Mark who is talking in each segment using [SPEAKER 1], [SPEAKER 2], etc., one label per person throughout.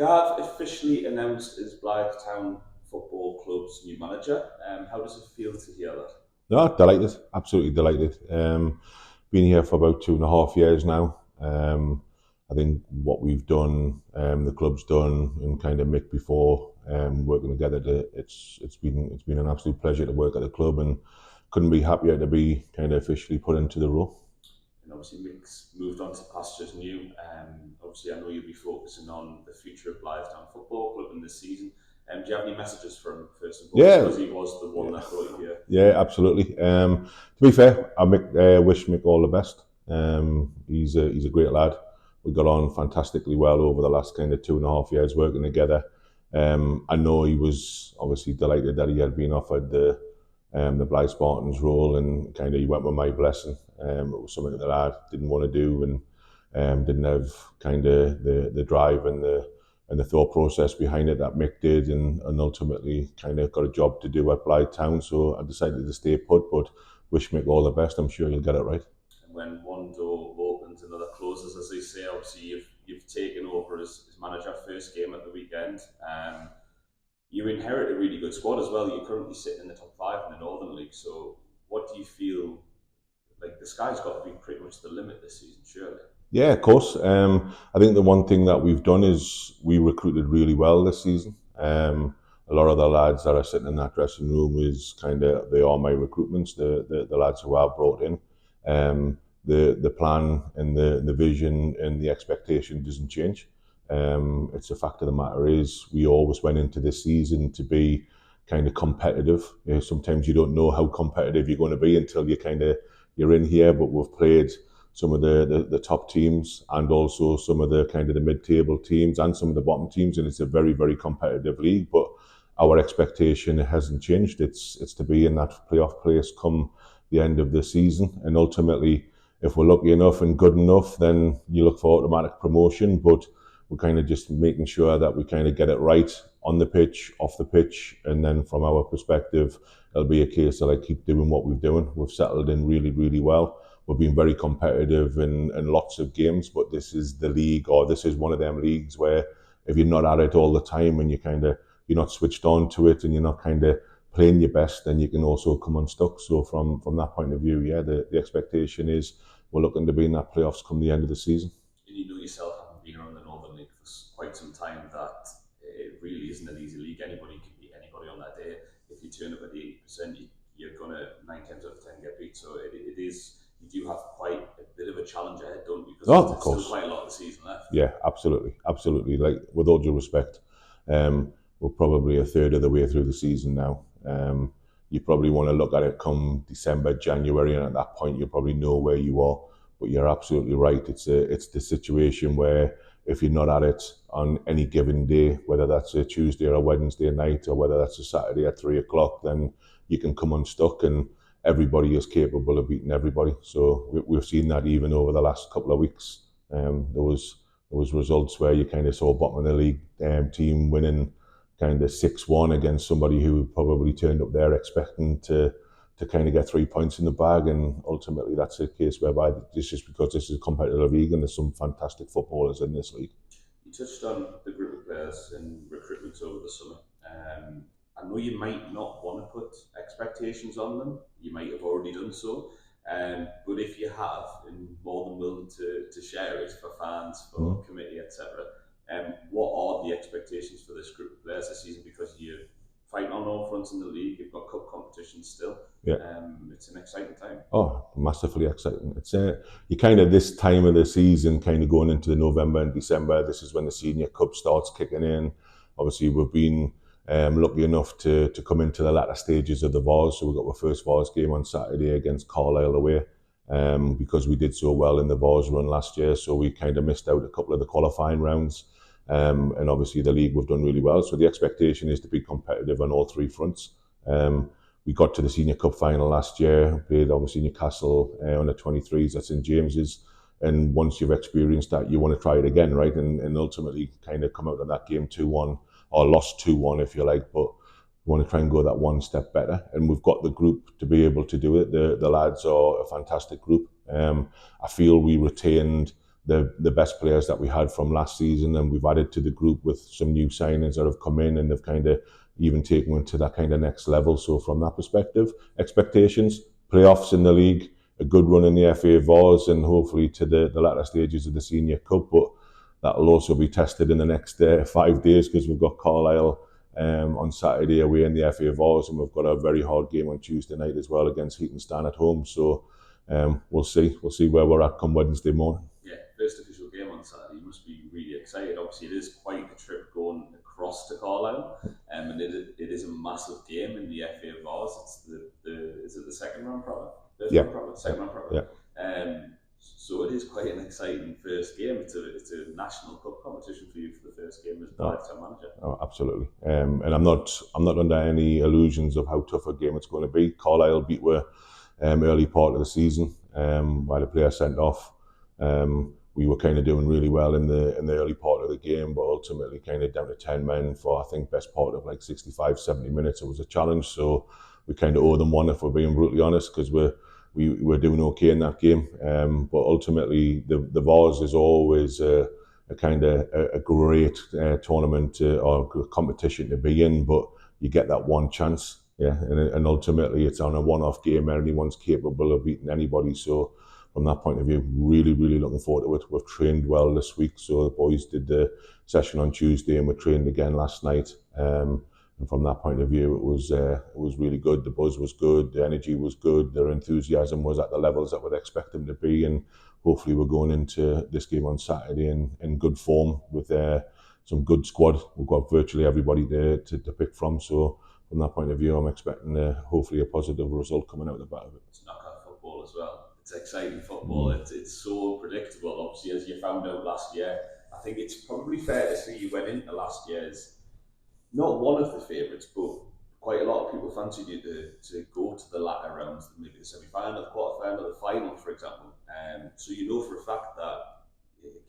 [SPEAKER 1] Gav officially announced as Blyth Town Football Club's new manager. How does it feel to hear that?
[SPEAKER 2] No, delighted, absolutely delighted. Been here for about 2.5 years now. I think what we've done, the club's done, and kind of Mick before, working together. It's been an absolute pleasure to work at the club, and couldn't be happier to be kind of officially put into the role.
[SPEAKER 1] And obviously Mick's moved on to pastures new. Obviously I know you'll be focusing on the future of Blyth Town Football Club in this season. Do you have any messages for him first and foremost? Because he was the one that brought you here.
[SPEAKER 2] Yeah, absolutely. To be fair, I wish Mick all the best. He's a great lad. We got on fantastically well over the last kind of 2.5 years working together. I know he was obviously delighted that he had been offered the Blyth Spartans role, and kind of he went with my blessing. It was something that I didn't want to do, and didn't have kind of the drive and the thought process behind it that Mick did, and ultimately kind of got a job to do at Blyth Town. So I decided to stay put, but wish Mick all the best. I'm sure he'll get it right.
[SPEAKER 1] And when one door opens, another closes, as they say. Obviously, you've taken over as manager, first game at the weekend. You inherit a really good squad as well. You're currently sitting in the top 5 in the Northern League. So what do you feel like the sky's got to be pretty much the limit this season, surely?
[SPEAKER 2] Yeah, of course. I think the one thing that we've done is we recruited really well this season. A lot of the lads that are sitting in that dressing room is they are my recruitments, the lads who I've brought in. The plan and the vision and the expectation doesn't change. It's a fact of the matter is we always went into this season to be kind of competitive. Sometimes you don't know how competitive you're going to be until you're in here, but we've played some of the top teams, and also some of the kind of the mid-table teams and some of the bottom teams, and it's a very, very competitive league. But our expectation hasn't changed. It's to be in that playoff place come the end of the season, and ultimately, if we're lucky enough and good enough, then you look for automatic promotion. But we're kind of just making sure that we kind of get it right on the pitch, off the pitch, and then from our perspective, it'll be a case of keep doing what we're doing. We've settled in really, really well. We've been very competitive in lots of games, but this is the league, or this is one of them leagues where if you're not at it all the time and you're not switched on to it and you're not kind of playing your best, then you can also come unstuck. So from that point of view, the expectation is we're looking to be in that playoffs come the end of the season.
[SPEAKER 1] And you know yourself, having been around the Northern League for quite some time, that it really isn't an easy league. Anybody can beat anybody on that day. If you turn up at 80%, you're going to 9 times out of 10 get beat. So it is. You do have quite a bit of a challenge ahead, don't you? Because there's still quite a lot of the season left.
[SPEAKER 2] Yeah, absolutely. With all due respect, we're probably a third of the way through the season now. You probably want to look at it come December, January, and at that point you probably know where you are. But you're absolutely right. It's the situation where if you're not at it on any given day, whether that's a Tuesday or a Wednesday night, or whether that's a Saturday at 3:00, then you can come unstuck, and everybody is capable of beating everybody. So we've seen that even over the last couple of weeks. There was results where you kind of saw bottom of the league team winning kind of 6-1 against somebody who probably turned up there expecting to kind of get 3 points in the bag, and ultimately that's a case whereby this is because this is a competitive league and there's some fantastic footballers in this league.
[SPEAKER 1] You touched on the group of players and recruitment over the summer. I know you might not want to put expectations on them. You might have already done so. But if you have, and more than willing to share it for fans, for committee, etc., what are the expectations for this group of players this season? Because you're fighting on all fronts in the league, you've got cup competitions still.
[SPEAKER 2] Yeah.
[SPEAKER 1] It's an exciting time.
[SPEAKER 2] Oh, massively exciting. It's you kind of this time of the season, kind of going into the November and December, this is when the Senior Cup starts kicking in. Obviously, we've been lucky enough to come into the latter stages of the Vars. So we got our first Vars game on Saturday against Carlisle away, because we did so well in the Vars run last year. So we kind of missed out a couple of the qualifying rounds. And obviously the league we've done really well. So the expectation is to be competitive on all 3 fronts. We got to the Senior Cup final last year, played obviously Newcastle under 23s at St James's. And once you've experienced that, you want to try it again, right? And ultimately kind of come out of that game 2-1, or lost 2-1 if you like, but we want to try and go that one step better. And we've got the group to be able to do it. The lads are a fantastic group. I feel we retained the best players that we had from last season, and we've added to the group with some new signings that have come in and they've kind of even taken it to that kind of next level. So from that perspective, expectations, playoffs in the league, a good run in the FA Vase, and hopefully to the latter stages of the Senior Cup. But that'll also be tested in the next 5 days, because we've got Carlisle on Saturday away in the FA Vase, and we've got a very hard game on Tuesday night as well against Heaton at home. So we'll see where we're at come Wednesday morning.
[SPEAKER 1] Yeah, first official game on Saturday. You must be really excited. Obviously, it is quite a trip going across to Carlisle, and it is a massive game in the FA Vase. It's is it the second round proper? Second round proper.
[SPEAKER 2] Yeah.
[SPEAKER 1] So it is quite an exciting first game. It's a national cup competition for you for the first game as Blyth Town manager.
[SPEAKER 2] Oh, absolutely. And I'm not under any illusions of how tough a game it's going to be. Carlisle beat were early part of the season while the player sent off. We were kind of doing really well in the early part of the game, but ultimately kind of down to 10 men for I think best part of like 65, 70 minutes. It was a challenge, so we kind of owe them one if we're being brutally honest, because we were doing okay in that game. But ultimately the Vase is always a kind of a great tournament or competition to be in, but you get that one chance. Yeah, and ultimately it's on a one-off game. Anyone's capable of beating anybody. So from that point of view, really, really looking forward to it. We've trained well this week. So the boys did the session on Tuesday and we trained again last night. And from that point of view, it was really good. The buzz was good. The energy was good. Their enthusiasm was at the levels that we'd expect them to be. And hopefully we're going into this game on Saturday in good form with some good squad. We've got virtually everybody there to pick from. So from that point of view, I'm expecting hopefully a positive result coming out of the back of it.
[SPEAKER 1] It's knockout football as well. It's exciting football. It's so predictable. Obviously, as you found out last year, I think it's probably fair to say you went into last year as not one of the favourites, but quite a lot of people fancied you to go to the latter rounds, maybe the semi-final, the quarter-final, the final, for example. So you know for a fact that,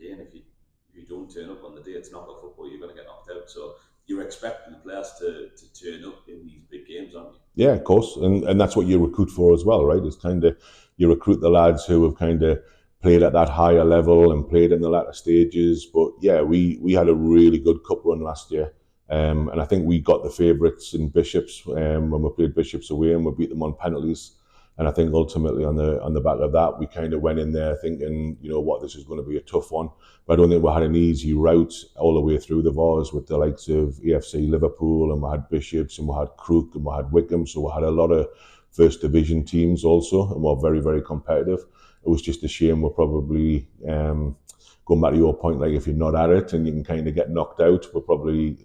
[SPEAKER 1] again, if you don't turn up on the day it's knockout football, you're going to get knocked out. So you're expecting the players to turn up in these big games, aren't you?
[SPEAKER 2] Yeah, of course. And that's what you recruit for as well, right? It's kind of, you recruit the lads who have kind of played at that higher level and played in the latter stages. But yeah, we had a really good cup run last year. And I think we got the favourites in Bishops when we played Bishops away and we beat them on penalties. And I think ultimately on the back of that, we kind of went in there thinking, you know what, this is going to be a tough one. But I don't think we had an easy route all the way through the Vase with the likes of AFC Liverpool, and we had Bishops and we had Crook and we had Wickham. So we had a lot of first division teams also, and we're very, very competitive. It was just a shame we're probably, going back to your point, like if you're not at it and you can kind of get knocked out, we're probably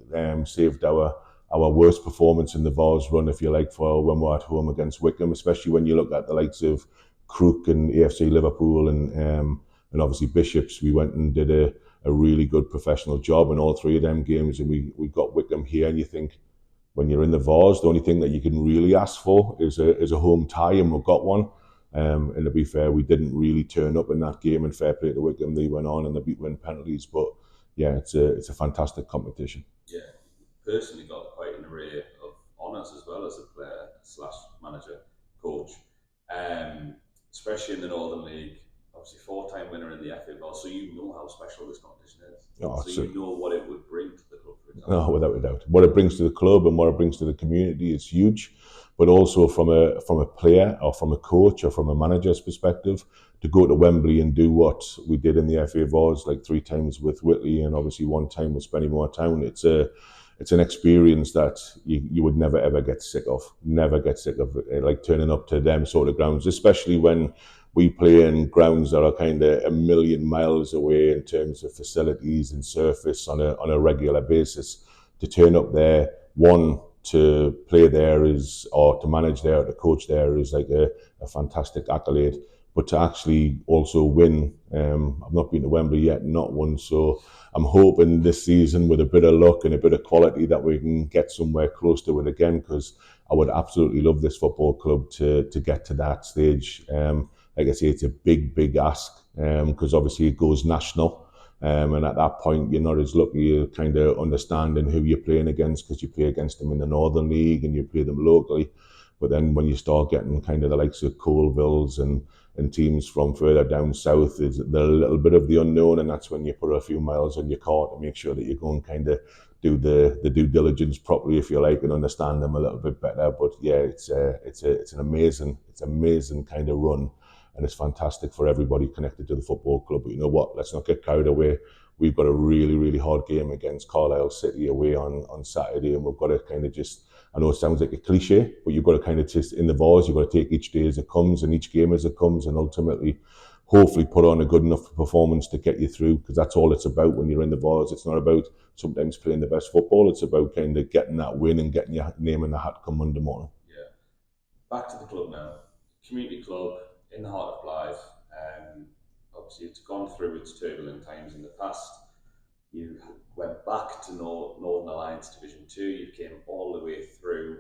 [SPEAKER 2] saved our worst performance in the Vase run, if you like, for when we're at home against Wickham, especially when you look at the likes of Crook and AFC Liverpool and obviously Bishops. We went and did a really good professional job in all three of them games, and we got Wickham here. And you think, when you're in the Vase, the only thing that you can really ask for is a home tie, and we've got one. And to be fair, we didn't really turn up in that game, and fair play to Wickham, they went on and they beat win penalties. But yeah, it's a fantastic competition.
[SPEAKER 1] Yeah, personally got quite an array of honours as well as a player / manager, coach, especially in the Northern League. Obviously, 4-time winner in the FA Vase, so you know how special this competition is. So you know what it would bring to the club, for example.
[SPEAKER 2] No, without a doubt. What it brings to the club and what it brings to the community is huge. But also from a player or from a coach or from a manager's perspective, to go to Wembley and do what we did in the FA Vase, like 3 times with Whitley and obviously 1 time with Spennymoor Town, it's an experience that you would never ever get sick of. Never get sick of it, like turning up to them sort of grounds, especially when we play in grounds that are kind of a million miles away in terms of facilities and surface on a regular basis. To turn up there, one, to play there or to manage there, or to coach there is like a fantastic accolade. But to actually also win, I've not been to Wembley yet, not one. So I'm hoping this season, with a bit of luck and a bit of quality, that we can get somewhere close to it again, because I would absolutely love this football club to get to that stage. Like I say, it's a big, big ask, because obviously it goes national. And at that point, you're not as lucky. You're kind of understanding who you're playing against, because you play against them in the Northern League and you play them locally. But then when you start getting kind of the likes of Coalvilles and and teams from further down south, they're a little bit of the unknown, and that's when you put a few miles on your car to make sure that you go and kind of do the due diligence properly, if you like, and understand them a little bit better. But yeah, it's an amazing kind of run, and it's fantastic for everybody connected to the football club. But you know what? Let's not get carried away. We've got a really hard game against Carlisle City away on Saturday, and we've got to kind of just, I know it sounds like a cliche, but you've got to kind of just, in the Vars, you've got to take each day as it comes and each game as it comes, and ultimately, hopefully put on a good enough performance to get you through, because that's all it's about when you're in the Vars. It's not about sometimes playing the best football, it's about kind of getting that win and getting your name in the hat come Monday morning.
[SPEAKER 1] Yeah. Back to the club now. Community club in the heart of Blyth. Obviously, it's gone through its turbulent times in the past. You went back to Northern Alliance Division 2, you came all the way through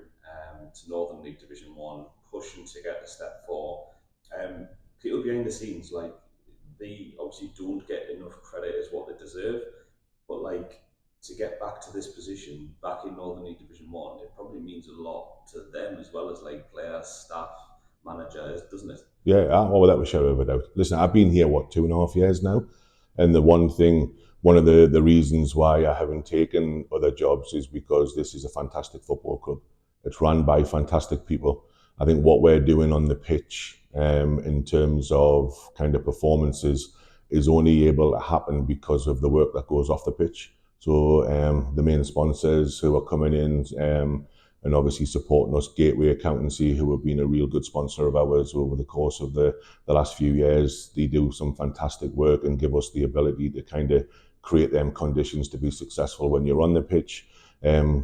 [SPEAKER 1] to Northern League Division 1, pushing to get to Step 4. People behind the scenes, like, they obviously don't get enough credit as what they deserve, but like, to get back to this position, back in Northern League Division 1, it probably means a lot to them as well as like players, staff, managers, doesn't it?
[SPEAKER 2] Yeah, well, without a shadow of a doubt. Listen, I've been here, 2.5 years now, and one of the reasons why I haven't taken other jobs is because this is a fantastic football club. It's run by fantastic people. I think what we're doing on the pitch in terms of kind of performances is only able to happen because of the work that goes off the pitch. So the main sponsors who are coming in and obviously supporting us, Gateway Accountancy, who have been a real good sponsor of ours over the course of the last few years. They do some fantastic work and give us the ability to kind of create them conditions to be successful when you're on the pitch.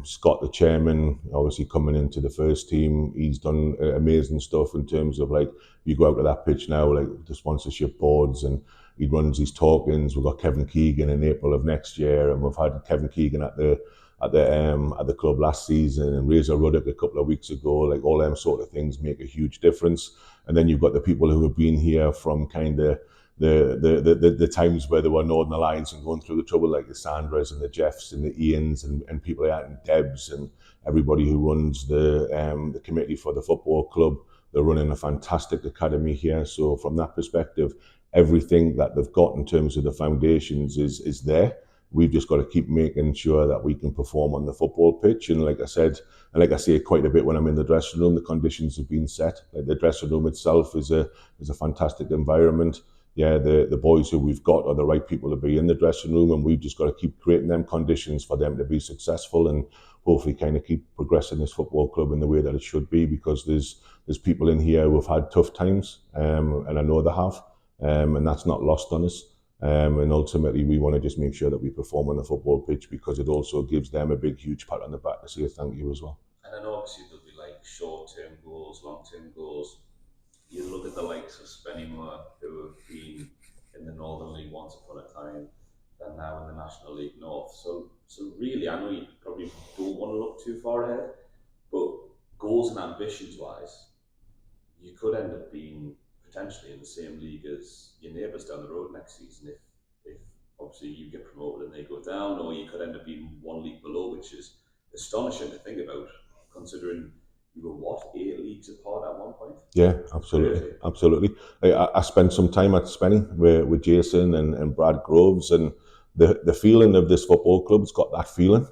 [SPEAKER 2] Scott, the chairman, obviously coming into the first team, he's done amazing stuff in terms of, like, you go out to that pitch now, like the sponsorship boards, and he runs these talk-ins. We've got Kevin Keegan in April of next year, and we've had Kevin Keegan at the club last season, and Razor Ruddock a couple of weeks ago. Like, all them sort of things make a huge difference. And then you've got the people who have been here from kind of the times where there were Northern Alliance and going through the trouble, like the Sandras and the Jeffs and the Ians and people like that, and Debs and everybody who runs the committee for the football club. They're running a fantastic academy here. So from that perspective, everything that they've got in terms of the foundations is there. We've just got to keep making sure that we can perform on the football pitch. And like I said, and like I say quite a bit when I'm in the dressing room, the conditions have been set. Like, the dressing room itself is a fantastic environment. Yeah, the boys who we've got are the right people to be in the dressing room, and we've just got to keep creating them conditions for them to be successful, and hopefully kind of keep progressing this football club in the way that it should be, because there's people in here who have had tough times, and I know they have, and that's not lost on us. And ultimately, we want to just make sure that we perform on the football pitch, because it also gives them a big, huge pat on the back to say thank you as well.
[SPEAKER 1] And I know obviously there'll be like short-term goals, long-term goals. You look at the likes of Spennymoor, who have been in the Northern League once upon a time, and now in the National League North. So really, I know you probably don't want to look too far ahead, but goals and ambitions-wise, you could end up being potentially in the same league as your neighbours down the road next season if obviously you get promoted and they go down, or you could end up being one league below, which is astonishing to think about, considering you were 8 leagues apart at one point?
[SPEAKER 2] Yeah, absolutely. I spent some time at Spenny with Jason and Brad Groves, and the feeling of this football club's got that feeling,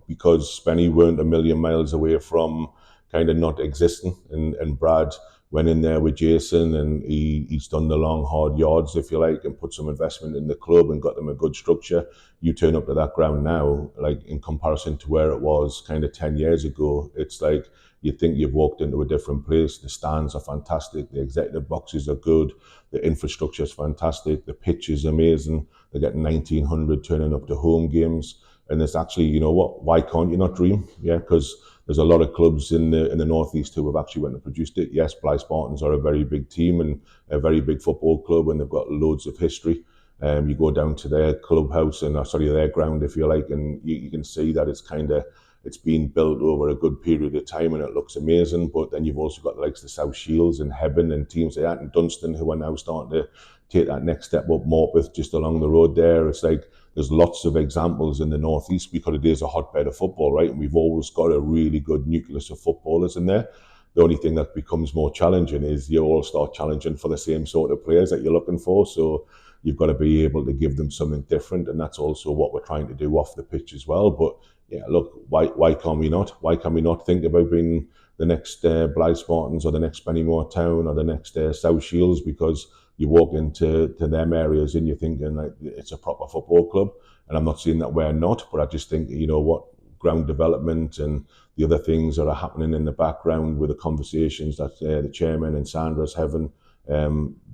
[SPEAKER 2] because Spenny weren't a million miles away from kind of not existing, and Brad went in there with Jason, and he's done the long, hard yards, if you like, and put some investment in the club and got them a good structure. You turn up to that ground now, like, in comparison to where it was kind of 10 years ago, it's like you think you've walked into a different place. The stands are fantastic, the executive boxes are good, the infrastructure is fantastic, the pitch is amazing. They're getting 1,900 turning up to home games, and it's actually, you know what, why can't you not dream? Yeah, because there's a lot of clubs in the northeast who have actually went and produced it. Yes, Blyth Spartans are a very big team and a very big football club, and they've got loads of history. You go down to their clubhouse and their ground, if you like, and you can see that it's been built over a good period of time, and it looks amazing. But then you've also got the likes of the South Shields and Hebburn and teams like that, and Dunstan, who are now starting to take that next step up. Morpeth just along the road there. It's like there's lots of examples in the northeast, because it is a hotbed of football, right? And we've always got a really good nucleus of footballers in there. The only thing that becomes more challenging is you all start challenging for the same sort of players that you're looking for. So you've got to be able to give them something different, and that's also what we're trying to do off the pitch as well. But yeah, look, why can we not? Why can we not think about being the next Blyth Spartans or the next Bennymore Town or the next South Shields? Because you walk into them areas and you're thinking like it's a proper football club. And I'm not saying that we're not, but I just think, you know what, ground development and the other things that are happening in the background with the conversations that the chairman and Sandra's having,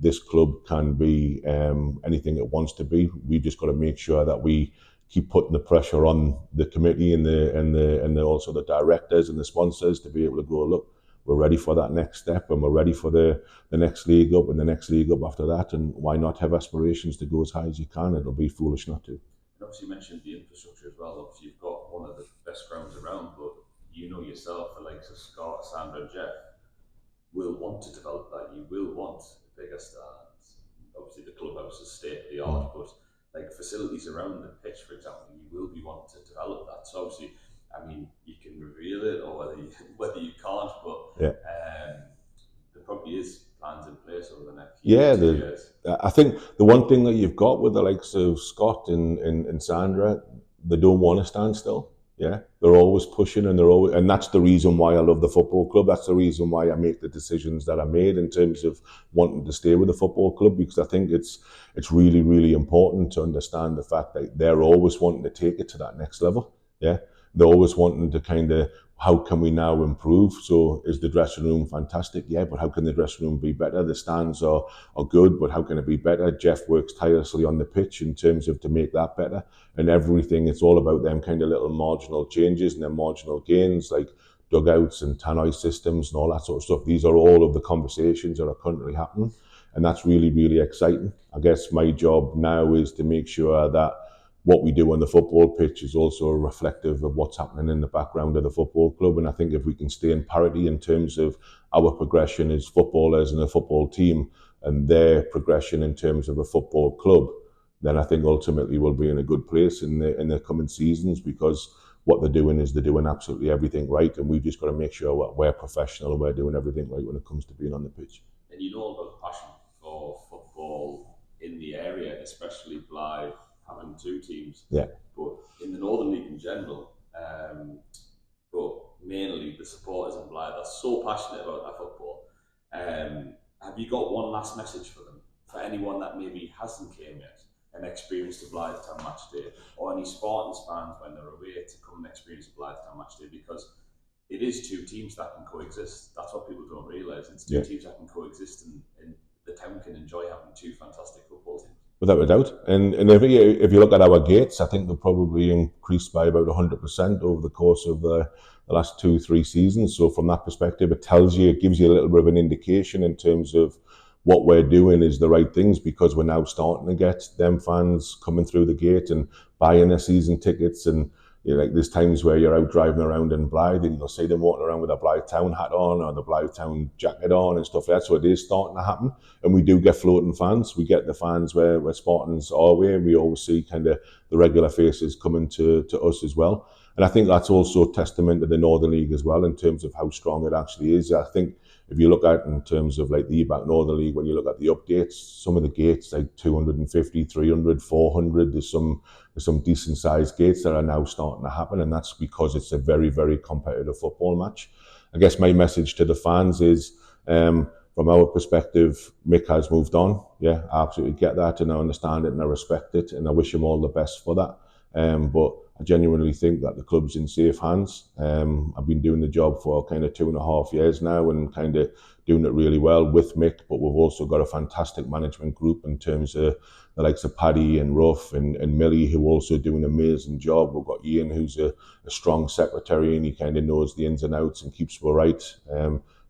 [SPEAKER 2] this club can be anything it wants to be. We've just got to make sure that we keep putting the pressure on the committee and the also the directors and the sponsors to be able to go, look, we're ready for that next step, and we're ready for the next league up and the next league up after that. And why not have aspirations to go as high as you can? It'll be foolish not to.
[SPEAKER 1] And obviously, you mentioned the infrastructure as well. Obviously, you've got one of the best grounds around, but you know yourself, the likes of Scott, Sandra, and Jeff will want to develop that. You will want a bigger stands. Obviously, the clubhouse is state of the art, but like facilities around the pitch, for example, you will be wanting to develop that. So obviously, I mean, you can reveal it or whether you can't, but there probably is plans in place over the next few years.
[SPEAKER 2] I think the one thing that you've got with the likes of Scott and Sandra, they don't want to stand still. Yeah, they're always pushing, and that's the reason why I love the football club. That's the reason why I make the decisions that I made in terms of wanting to stay with the football club, because I think it's really, really important to understand the fact that they're always wanting to take it to that next level. Yeah, they're always wanting to kind of, how can we now improve? So is the dressing room fantastic? Yeah, but how can the dressing room be better? The stands are good, but how can it be better? Jeff works tirelessly on the pitch in terms of to make that better. And everything, it's all about them kind of little marginal changes and their marginal gains, like dugouts and tannoy systems and all that sort of stuff. These are all of the conversations that are currently happening. And that's really, really exciting. I guess my job now is to make sure that what we do on the football pitch is also reflective of what's happening in the background of the football club. And I think if we can stay in parity in terms of our progression as footballers and a football team and their progression in terms of a football club, then I think ultimately we'll be in a good place in the coming seasons, because what they're doing is they're doing absolutely everything right. And we've just got to make sure we're professional and we're doing everything right when it comes to being on the pitch.
[SPEAKER 1] And you know about the passion for football in the area, especially Blyth, having two teams,
[SPEAKER 2] yeah.
[SPEAKER 1] But in the Northern League in general, but mainly the supporters in Blyth are so passionate about their football. Have you got one last message for them, for anyone that maybe hasn't came yet and experienced a Blyth Town match day, or any Spartans fans when they're away to come and experience a Blyth Town match day? Because it is two teams that can coexist. That's what people don't realise. It's two teams that can coexist, and the town can enjoy having two fantastic football teams.
[SPEAKER 2] Without a doubt. And if you look at our gates, I think they've probably increased by about 100% over the course of the last 2-3 seasons. So from that perspective, it gives you a little bit of an indication in terms of what we're doing is the right things, because we're now starting to get them fans coming through the gate and buying their season tickets. And you know, like there's times where you're out driving around in Blyth and you'll see them walking around with a Blyth Town hat on or the Blyth Town jacket on and stuff like that. So it is starting to happen. And we do get floating fans. We get the fans where Spartans are away, and we always see kind of the regular faces coming to us as well. And I think that's also a testament to the Northern League as well in terms of how strong it actually is. I think if you look at in terms of like the EBAC Northern League, when you look at the updates, some of the gates like 250, 300, 400, there's some decent sized gates that are now starting to happen, and that's because it's a very, very competitive football match. I guess my message to the fans is, from our perspective, Mick has moved on. Yeah, I absolutely get that, and I understand it, and I respect it, and I wish him all the best for that. But I genuinely think that the club's in safe hands. I've been doing the job for kind of 2.5 years now, and kind of doing it really well with Mick, but we've also got a fantastic management group in terms of the likes of Paddy and Ruff and Millie, who also do an amazing job. We've got Ian, who's a strong secretary, and he kind of knows the ins and outs and keeps us right.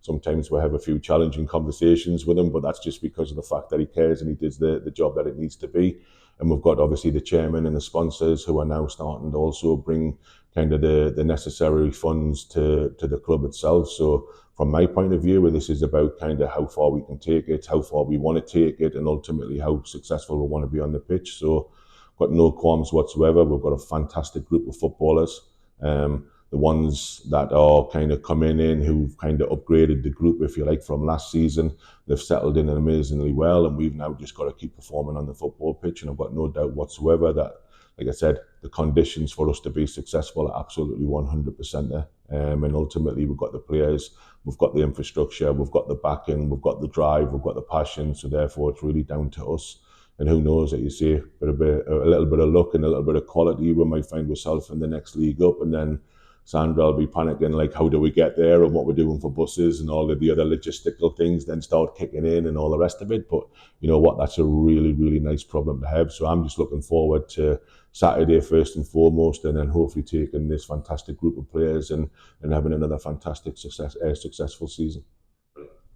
[SPEAKER 2] Sometimes we have a few challenging conversations with him, but that's just because of the fact that he cares and he does the job that it needs to be. And we've got obviously the chairman and the sponsors who are now starting to also bring kind of the necessary funds to the club itself. So from my point of view, this is about kind of how far we can take it, how far we want to take it, and ultimately how successful we want to be on the pitch. So got no qualms whatsoever. We've got a fantastic group of footballers. The the ones that are kind of coming in who've kind of upgraded the group, if you like, from last season. They've settled in amazingly well, and we've now just got to keep performing on the football pitch. And I've got no doubt whatsoever that, like I said, the conditions for us to be successful are absolutely 100% there. And ultimately, we've got the players, we've got the infrastructure, we've got the backing, we've got the drive, we've got the passion. So therefore, it's really down to us. And who knows, like you say, a little bit of luck and a little bit of quality, we might find ourselves in the next league up, and then Sandra will be panicking, like, how do we get there and what we're doing for buses and all of the other logistical things then start kicking in and all the rest of it. But you know what, that's a really, really nice problem to have. So I'm just looking forward to Saturday first and foremost, and then hopefully taking this fantastic group of players and having another fantastic successful season.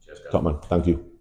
[SPEAKER 1] Cheers, Gav.
[SPEAKER 2] Top man, thank you.